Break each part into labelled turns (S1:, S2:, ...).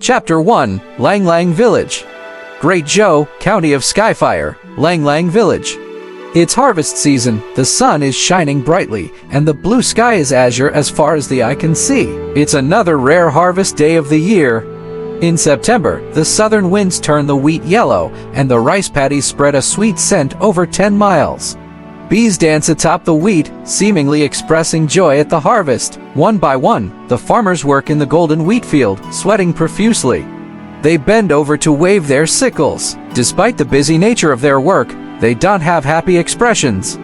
S1: Chapter 1, Langlang Village. Great Zhou, County of Skyfire, Langlang Village. It's harvest season, the sun is shining brightly, and the blue sky is azure as far as the eye can see. It's another rare harvest day of the year. In September, the southern winds turn the wheat yellow, and the rice paddies spread a sweet scent over 10 miles. Bees dance atop the wheat, seemingly expressing joy at the harvest. One by one, the farmers work in the golden wheat field, sweating profusely. They bend over to wave their sickles. Despite the busy nature of their work, they don't have happy expressions.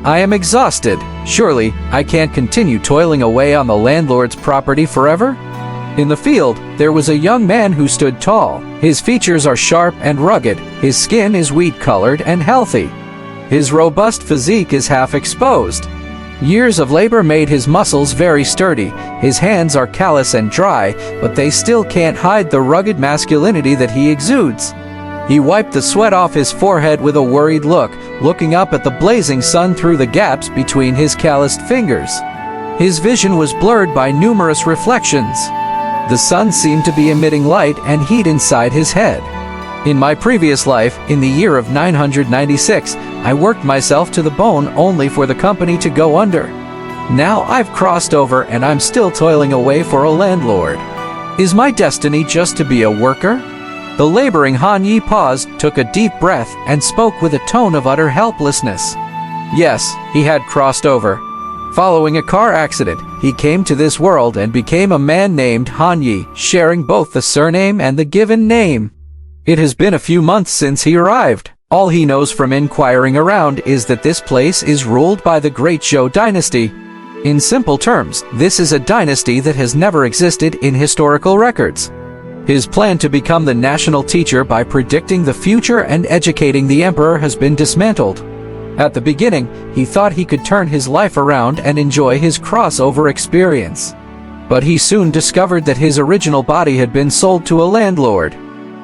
S1: I am exhausted. Surely, I can't continue toiling away on the landlord's property forever? In the field, there was a young man who stood tall. His features are sharp and rugged. His skin is wheat-colored and healthy. His robust physique is half exposed. Years of labor made his muscles very sturdy. His hands are callous and dry, but they still can't hide the rugged masculinity that he exudes. He wiped the sweat off his forehead with a worried look, looking up at the blazing sun through the gaps between his calloused fingers. His vision was blurred by numerous reflections. The sun seemed to be emitting light and heat inside his head. In my previous life, in the year of 996, I worked myself to the bone only for the company to go under. Now I've crossed over and I'm still toiling away for a landlord. Is my destiny just to be a worker? The laboring Han Yi paused, took a deep breath, and spoke with a tone of utter helplessness. Yes, he had crossed over. Following a car accident, he came to this world and became a man named Han Yi, sharing both the surname and the given name. It has been a few months since he arrived. All he knows from inquiring around is that this place is ruled by the Great Zhou dynasty. In simple terms, this is a dynasty that has never existed in historical records. His plan to become the national teacher by predicting the future and educating the emperor has been dismantled. At the beginning, he thought he could turn his life around and enjoy his crossover experience. But he soon discovered that his original body had been sold to a landlord.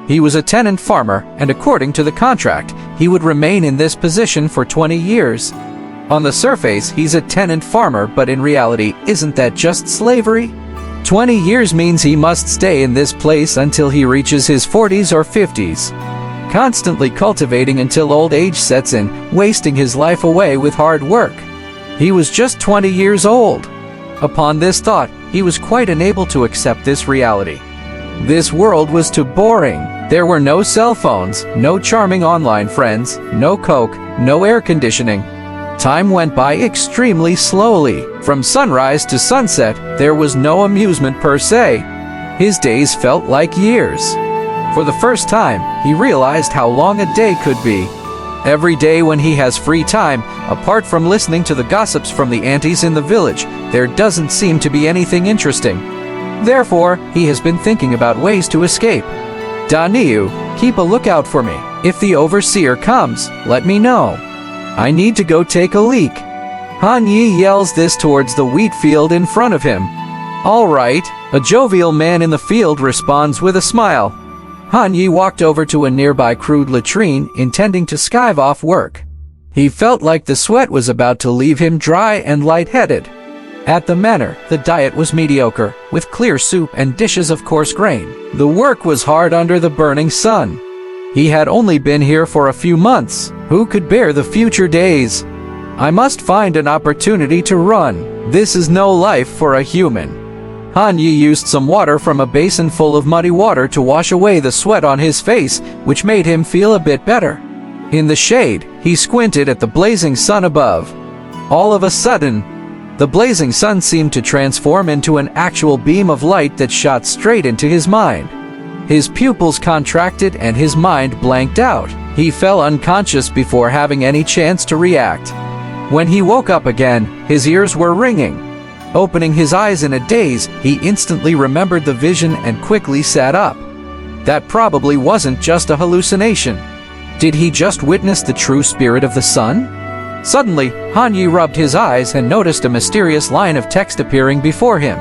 S1: He was a tenant farmer, and according to the contract, he would remain in this position for 20 years. On the surface, he's a tenant farmer, but in reality, isn't that just slavery? 20 years means he must stay in this place until he reaches his 40s or 50s, constantly cultivating until old age sets in, wasting his life away with hard work. He was just 20 years old. Upon this thought, he was quite unable to accept this reality. This world was too boring. There were no cell phones, no charming online friends, no Coke, no air conditioning. Time went by extremely slowly. From sunrise to sunset, there was no amusement per se. His days felt like years. For the first time, he realized how long a day could be. Every day when he has free time, apart from listening to the gossips from the aunties in the village, there doesn't seem to be anything interesting. Therefore, he has been thinking about ways to escape. Daniu, keep a lookout for me. If the overseer comes, let me know. I need to go take a leak. Han Yi yells this towards the wheat field in front of him. All right, a jovial man in the field responds with a smile. Han Yi walked over to a nearby crude latrine, intending to skive off work. He felt like the sweat was about to leave him dry and lightheaded. At the manor, the diet was mediocre, with clear soup and dishes of coarse grain. The work was hard under the burning sun. He had only been here for a few months. Who could bear the future days? I must find an opportunity to run. This is no life for a human. Han Yi used some water from a basin full of muddy water to wash away the sweat on his face, which made him feel a bit better. In the shade, he squinted at the blazing sun above. All of a sudden, the blazing sun seemed to transform into an actual beam of light that shot straight into his mind. His pupils contracted and his mind blanked out. He fell unconscious before having any chance to react. When he woke up again, his ears were ringing. Opening his eyes in a daze, he instantly remembered the vision and quickly sat up. That probably wasn't just a hallucination. Did he just witness the true spirit of the sun? Suddenly, Han Yi rubbed his eyes and noticed a mysterious line of text appearing before him.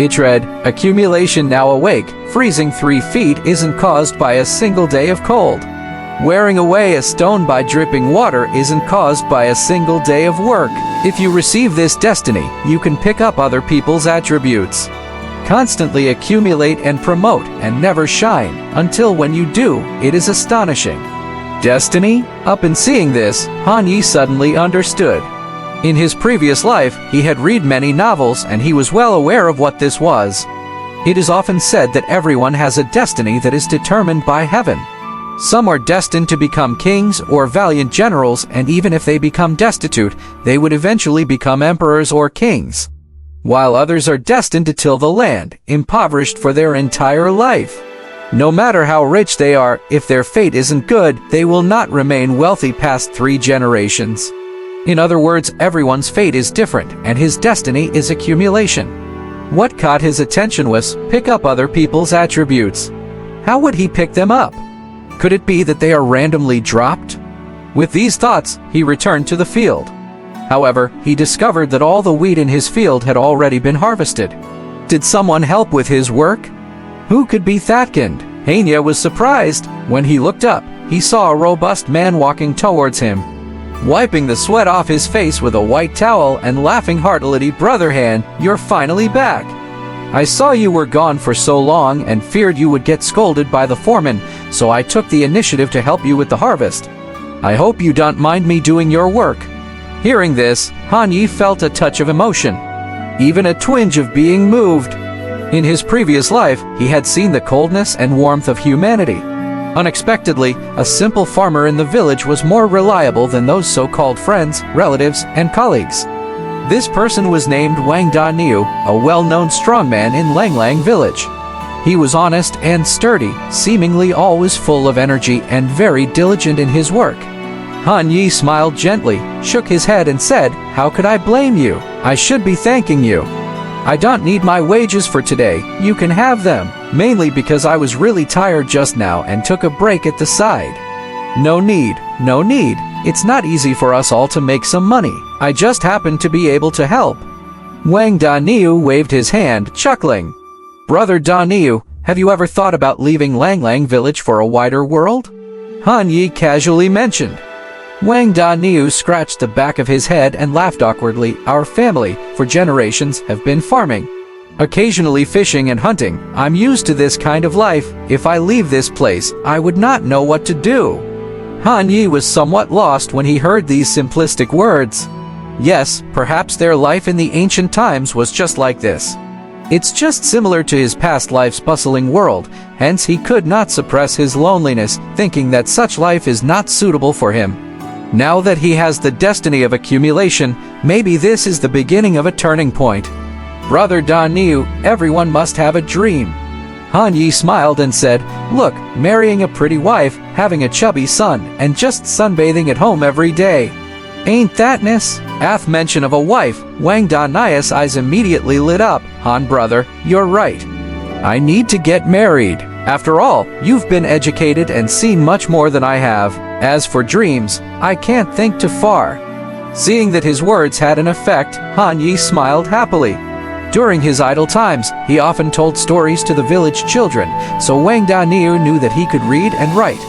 S1: It read, "Accumulation now awake, freezing 3 feet isn't caused by a single day of cold. Wearing away a stone by dripping water isn't caused by a single day of work. If you receive this destiny, you can pick up other people's attributes. Constantly accumulate and promote and never shine, until when you do, it is astonishing. Destiny? Upon seeing this, Han Yi suddenly understood. In his previous life, he had read many novels and he was well aware of what this was. It is often said that everyone has a destiny that is determined by heaven. Some are destined to become kings or valiant generals, and even if they become destitute, they would eventually become emperors or kings. While others are destined to till the land, impoverished for their entire life. No matter how rich they are, if their fate isn't good, they will not remain wealthy past 3 generations. In other words, everyone's fate is different, and his destiny is accumulation. What caught his attention was, pick up other people's attributes. How would he pick them up? Could it be that they are randomly dropped? With these thoughts, he returned to the field. However, he discovered that all the wheat in his field had already been harvested. Did someone help with his work? Who could be that kind? Hanya was surprised. When he looked up, he saw a robust man walking towards him. Wiping the sweat off his face with a white towel and laughing heartily, "Brother Han, you're finally back. I saw you were gone for so long and feared you would get scolded by the foreman, so I took the initiative to help you with the harvest. I hope you don't mind me doing your work." Hearing this, Han Yi felt a touch of emotion, even a twinge of being moved. In his previous life, he had seen the coldness and warmth of humanity. Unexpectedly, a simple farmer in the village was more reliable than those so-called friends, relatives, and colleagues. This person was named Wang Daniu, a well-known strongman in Langlang Village. He was honest and sturdy, seemingly always full of energy and very diligent in his work. Han Yi smiled gently, shook his head and said, "How could I blame you? I should be thanking you. I don't need my wages for today, you can have them, mainly because I was really tired just now and took a break at the side." No need. It's not easy for us all to make some money. I just happened to be able to help." Wang Daniu waved his hand, chuckling. "Brother Daniu, have you ever thought about leaving Langlang Village for a wider world?" Han Yi casually mentioned. Wang Daniu scratched the back of his head and laughed awkwardly. "Our family, for generations, have been farming. Occasionally fishing and hunting. I'm used to this kind of life. If I leave this place, I would not know what to do." Han Yi was somewhat lost when he heard these simplistic words. Yes, perhaps their life in the ancient times was just like this. It's just similar to his past life's bustling world, hence he could not suppress his loneliness, thinking that such life is not suitable for him. Now that he has the destiny of accumulation, maybe this is the beginning of a turning point. "Brother Daniu, everyone must have a dream." Han Yi smiled and said, "Look, marrying a pretty wife, having a chubby son, and just sunbathing at home every day. Ain't that nice?" At mention of a wife, Wang Daniu's eyes immediately lit up. "Han brother, you're right. I need to get married. After all, you've been educated and seen much more than I have. As for dreams, I can't think too far." Seeing that his words had an effect, Han Yi smiled happily. During his idle times, he often told stories to the village children, so Wang Daniu knew that he could read and write.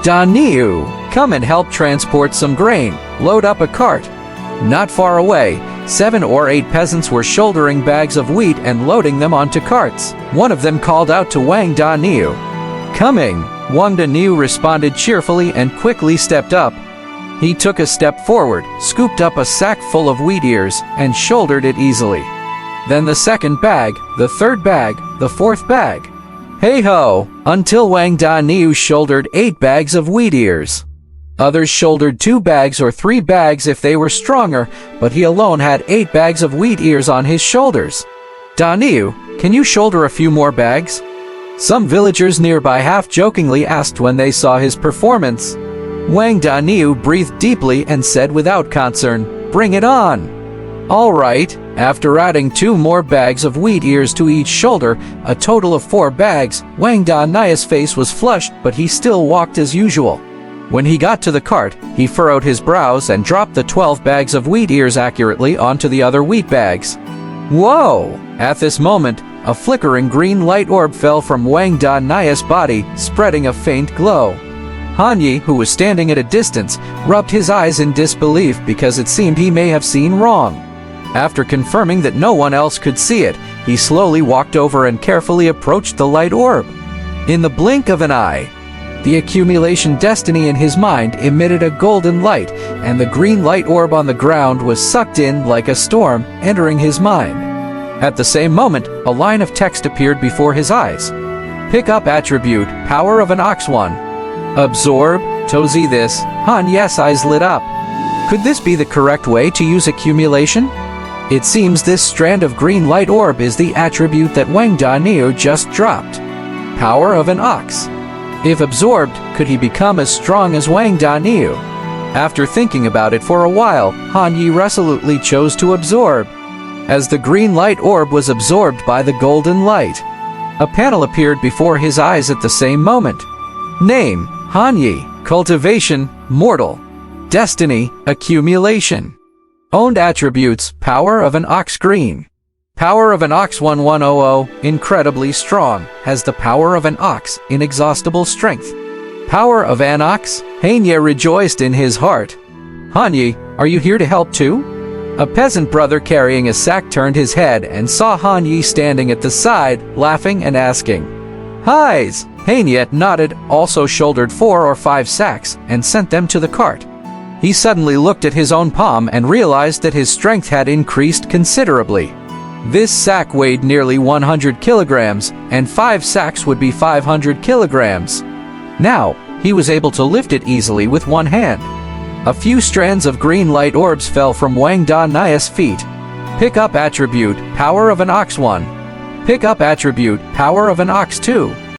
S1: "Daniu, come and help transport some grain. Load up a cart." Not far away, 7 or 8 peasants were shouldering bags of wheat and loading them onto carts. One of them called out to Wang Daniu. "Coming." Wang Daniu responded cheerfully and quickly stepped up. He took a step forward, scooped up a sack full of wheat ears, and shouldered it easily. Then the second bag, the third bag, the fourth bag. Hey-ho! Until Wang Daniu shouldered 8 bags of wheat ears. Others shouldered 2 bags or 3 bags if they were stronger, but he alone had 8 bags of wheat ears on his shoulders. "Daniu, can you shoulder a few more bags?" Some villagers nearby half-jokingly asked when they saw his performance. Wang Daniu breathed deeply and said without concern, "Bring it on." All right. After adding 2 more bags of wheat ears to each shoulder, a total of 4 bags, Wang Daniu's face was flushed, but he still walked as usual. When he got to the cart, he furrowed his brows and dropped the 12 bags of wheat ears accurately onto the other wheat bags. Whoa! At this moment, a flickering green light orb fell from Wang Daniu's body, spreading a faint glow. Han Yi, who was standing at a distance, rubbed his eyes in disbelief because it seemed he may have seen wrong. After confirming that no one else could see it, he slowly walked over and carefully approached the light orb. In the blink of an eye, the accumulation destiny in his mind emitted a golden light, and the green light orb on the ground was sucked in like a storm, entering his mind. At the same moment, a line of text appeared before his eyes. Pick up attribute, power of an ox 1. Absorb, Tozi this, Han yes eyes lit up. Could this be the correct way to use accumulation? It seems this strand of green light orb is the attribute that Wang Da Niu just dropped. Power of an ox. If absorbed, could he become as strong as Wang Da Niu? After thinking about it for a while, Han Yi resolutely chose to absorb. As the green light orb was absorbed by the golden light, a panel appeared before his eyes at the same moment. Name, Han Yi. Cultivation, mortal. Destiny, accumulation. Owned attributes, power of an ox green. Power of an ox 1100, incredibly strong, has the power of an ox, inexhaustible strength. Power of an ox, Hanya rejoiced in his heart. Hanyi, are you here to help too? A peasant brother carrying a sack turned his head and saw Han Yi standing at the side, laughing and asking, "Hi's!" Hanyet nodded, also shouldered 4 or 5 sacks, and sent them to the cart. He suddenly looked at his own palm and realized that his strength had increased considerably. This sack weighed nearly 100 kilograms, and 5 sacks would be 500 kilograms. Now, he was able to lift it easily with one hand. A few strands of green light orbs fell from Wang Da Nia's feet. Pick up attribute, power of an ox 1. Pick up attribute, power of an ox 2.